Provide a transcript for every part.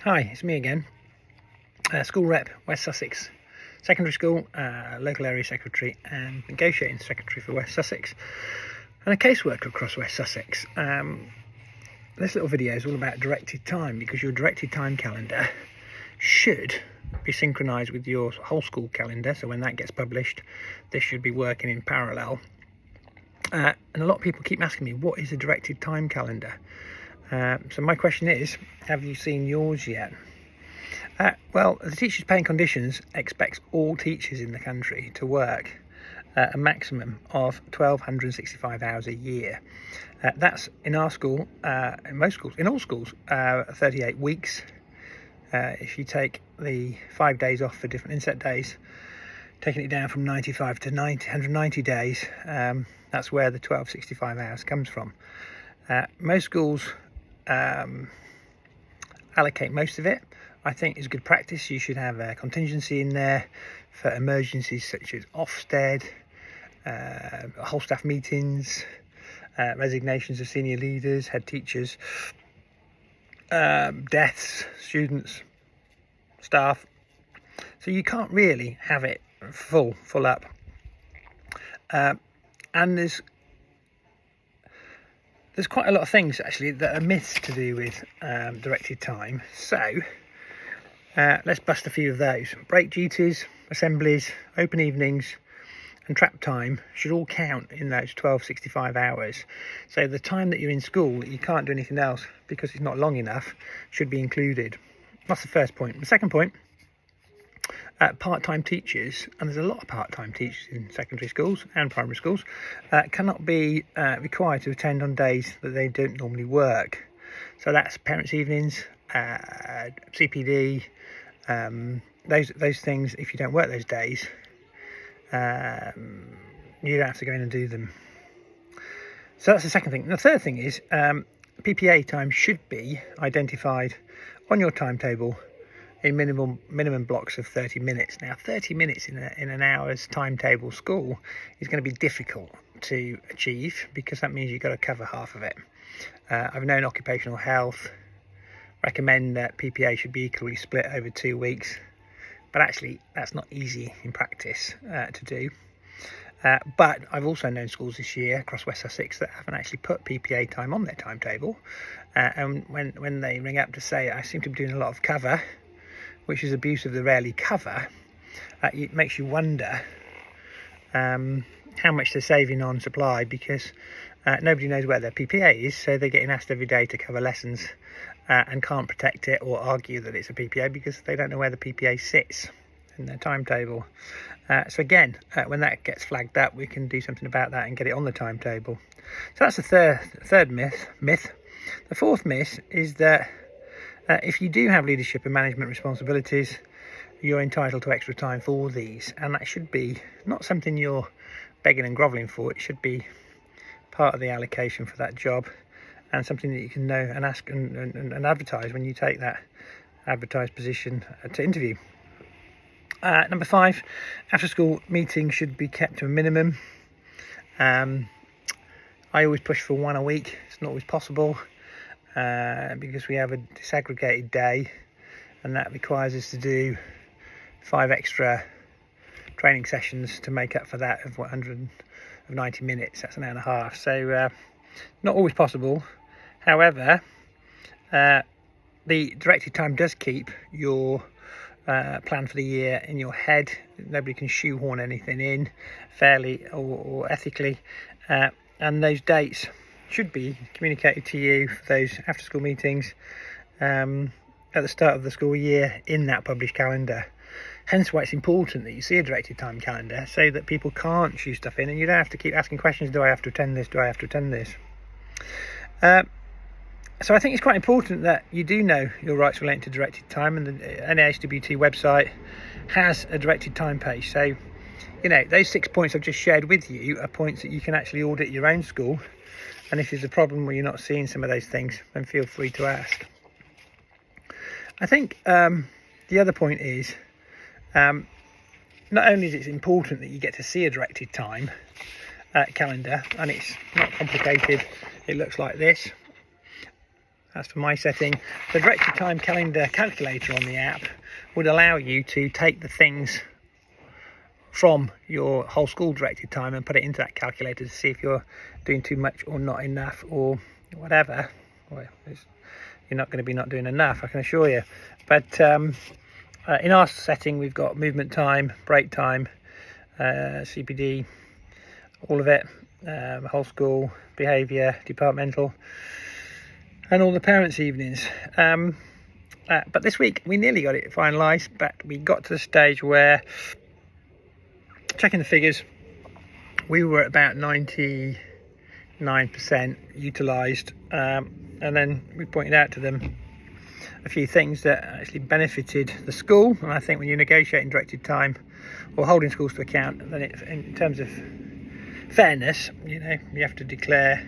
Hi, it's me again. School rep, West Sussex Secondary School, local area secretary and negotiating secretary for West Sussex, and a caseworker across West Sussex. This little video is all about directed time, because your directed time calendar should be synchronised with your whole school calendar. So when that gets published, this should be working in parallel. And a lot of people keep asking me, what is a directed time calendar? So my question is, have you seen yours yet? Well, the Teachers Pay and Conditions expects all teachers in the country to work a maximum of 1,265 hours a year. That's in our school, in most schools, in all schools, 38 weeks. If you take the 5 days off for different inset days, taking it down from 95 to 190 days, that's where the 1,265 hours comes from. Most schools allocate most of it. I think it's good practice. You should have a contingency in there for emergencies such as Ofsted, whole staff meetings, resignations of senior leaders, head teachers, deaths, students, staff. So you can't really have it full up. And there's quite a lot of things actually that are myths to do with directed time. So let's bust a few of those. Break duties, assemblies, open evenings and trap time should all count in those 1,265 hours. So the time that you're in school that you can't do anything else because it's not long enough should be included. That's the first point. The second point, part-time teachers, and there's a lot of part-time teachers in secondary schools and primary schools, cannot be required to attend on days that they don't normally work. So that's parents' evenings, CPD, those things. If you don't work those days, you don't have to go in and do them. So that's the second thing. The third thing is PPA time should be identified on your timetable in minimum blocks of 30 minutes. Now 30 minutes in an hour's timetable school is going to be difficult to achieve, because that means you've got to cover half of it. I've known occupational health recommend that PPA should be equally split over 2 weeks, but actually that's not easy in practice to do. But I've also known schools this year across West Sussex that haven't actually put PPA time on their timetable, and when they ring up to say, I seem to be doing a lot of cover, which is abuse of the rarely cover, it makes you wonder how much they're saving on supply, because nobody knows where their PPA is, so they're getting asked every day to cover lessons and can't protect it or argue that it's a PPA because they don't know where the PPA sits in their timetable. So again, when that gets flagged up, we can do something about that and get it on the timetable. So that's the third myth. The fourth myth is that if you do have leadership and management responsibilities, you're entitled to extra time for these, and that should be not something you're begging and grovelling for. It should be part of the allocation for that job, and something that you can know and ask and advertise when you take that advertised position to interview. Number 5, after school meetings should be kept to a minimum. I always push for 1 a week. It's not always possible because we have a disaggregated day, and that requires us to do 5 extra training sessions to make up for that of 190 minutes. That's an hour and a half. So not always possible. However, the directed time does keep your plan for the year in your head. Nobody can shoehorn anything in fairly or ethically, and those dates should be communicated to you for those after school meetings at the start of the school year in that published calendar. Hence why it's important that you see a directed time calendar, so that people can't shoe stuff in and you don't have to keep asking questions. Do I have to attend this? Do I have to attend this? So I think it's quite important that you do know your rights relating to directed time, and the NASUWT website has a directed time page. So, you know, those 6 points I've just shared with you are points that you can actually audit your own school. And if there's a problem where you're not seeing some of those things, then feel free to ask. I think the other point is, not only is it important that you get to see a directed time calendar, and it's not complicated, it looks like this. That's for my setting. The directed time calendar calculator on the app would allow you to take the things from your whole school directed time and put it into that calculator to see if you're doing too much or not enough or whatever. Well, you're not going to be not doing enough, I can assure you. But in our setting, we've got movement time, break time, CPD, all of it, whole school, behaviour, departmental, and all the parents' evenings. But this week we nearly got it finalised, but we got to the stage where, checking the figures, we were at about 99% utilised, and then we pointed out to them a few things that actually benefited the school. And I think when you're negotiating directed time or holding schools to account, then in terms of fairness, you have to declare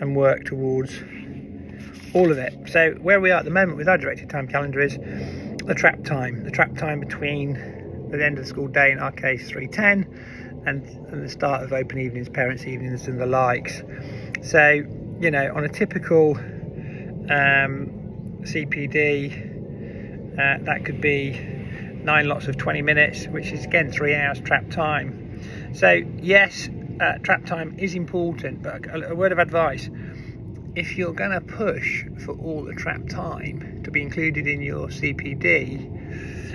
and work towards all of it. So where we are at the moment with our directed time calendar is the trap time between the end of the school day, in our case 3:10, and the start of open evenings, parents' evenings and the likes. So on a typical CPD, that could be 9 lots of 20 minutes, which is again 3 hours trap time. So yes, trap time is important, but a word of advice: if you're going to push for all the trap time to be included in your CPD,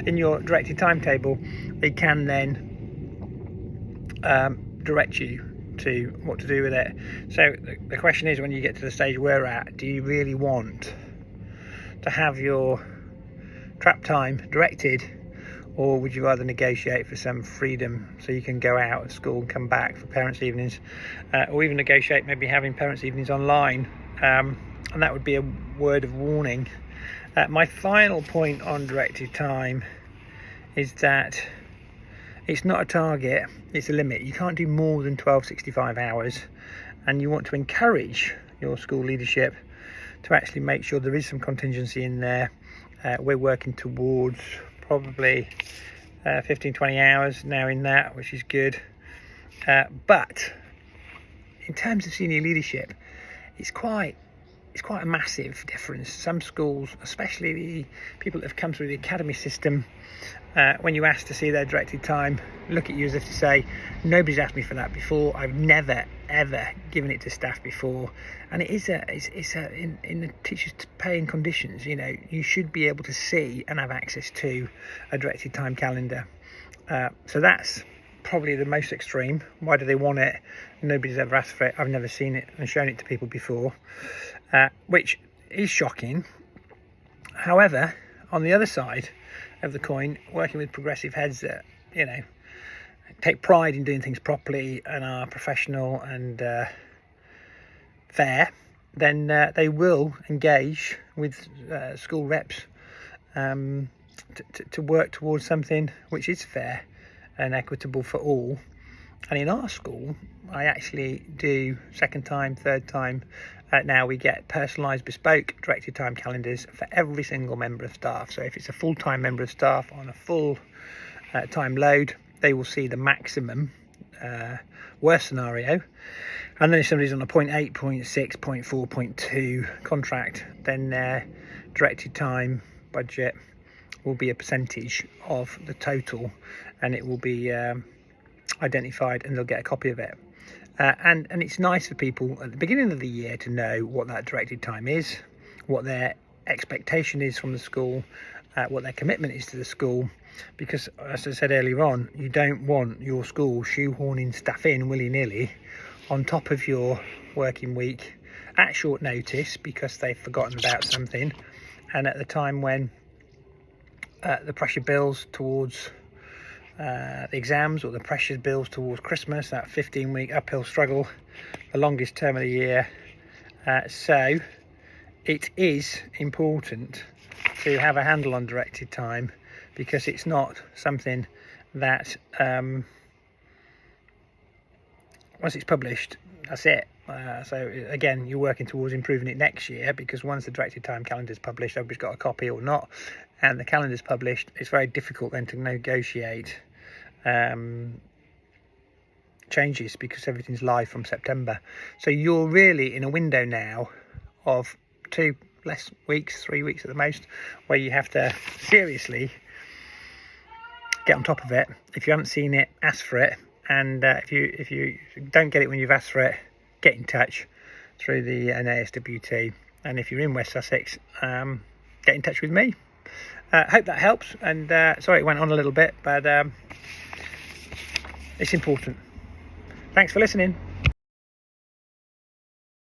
in your directed timetable, they can then direct you to what to do with it. So the question is, when you get to the stage we're at, do you really want to have your trap time directed, or would you rather negotiate for some freedom so you can go out of school and come back for parents' evenings, or even negotiate maybe having parents' evenings online? And that would be a word of warning. My final point on directed time is that it's not a target, it's a limit. You can't do more than 1265 hours, and you want to encourage your school leadership to actually make sure there is some contingency in there. We're working towards probably 15-20 hours now in that, which is good. But in terms of senior leadership, it's quite a massive difference. Some schools, especially the people that have come through the academy system, when you ask to see their directed time, look at you as if to say, nobody's asked me for that before. I've never ever given it to staff before. And it's in the teachers' paying conditions, you should be able to see and have access to a directed time calendar. So that's probably the most extreme. Why do they want it? Nobody's ever asked for it. I've never seen it and shown it to people before, which is shocking. However, on the other side of the coin, working with progressive heads that take pride in doing things properly and are professional and fair, then they will engage with school reps to work towards something which is fair and equitable for all. And in our school, I actually do second time, third time. Now we get personalised, bespoke directed time calendars for every single member of staff. So if it's a full-time member of staff on a full time load, they will see the maximum worst scenario. And then if somebody's on a 0.8, 0.6, 0.4, 0.2 contract, then their directed time budget will be a percentage of the total, and it will be identified, and they'll get a copy of it. And it's nice for people at the beginning of the year to know what that directed time is, what their expectation is from the school, what their commitment is to the school, because as I said earlier on, you don't want your school shoehorning staff in willy-nilly on top of your working week at short notice because they've forgotten about something, and at the time when the pressure builds towards the exams, or the pressure builds towards Christmas, that 15-week uphill struggle, the longest term of the year. So it is important to have a handle on directed time, because it's not something that once it's published, that's it. So again, you're working towards improving it next year, because once the directed time calendar is published, everybody's got a copy or not, and the calendar's published, it's very difficult then to negotiate changes, because everything's live from September. So you're really in a window now of 2 less weeks, 3 weeks at the most, where you have to seriously get on top of it. If you haven't seen it, ask for it, and if you don't get it when you've asked for it, get in touch through the NASWT. And if you're in West Sussex, get in touch with me. Hope that helps, and sorry it went on a little bit, but it's important. Thanks for listening.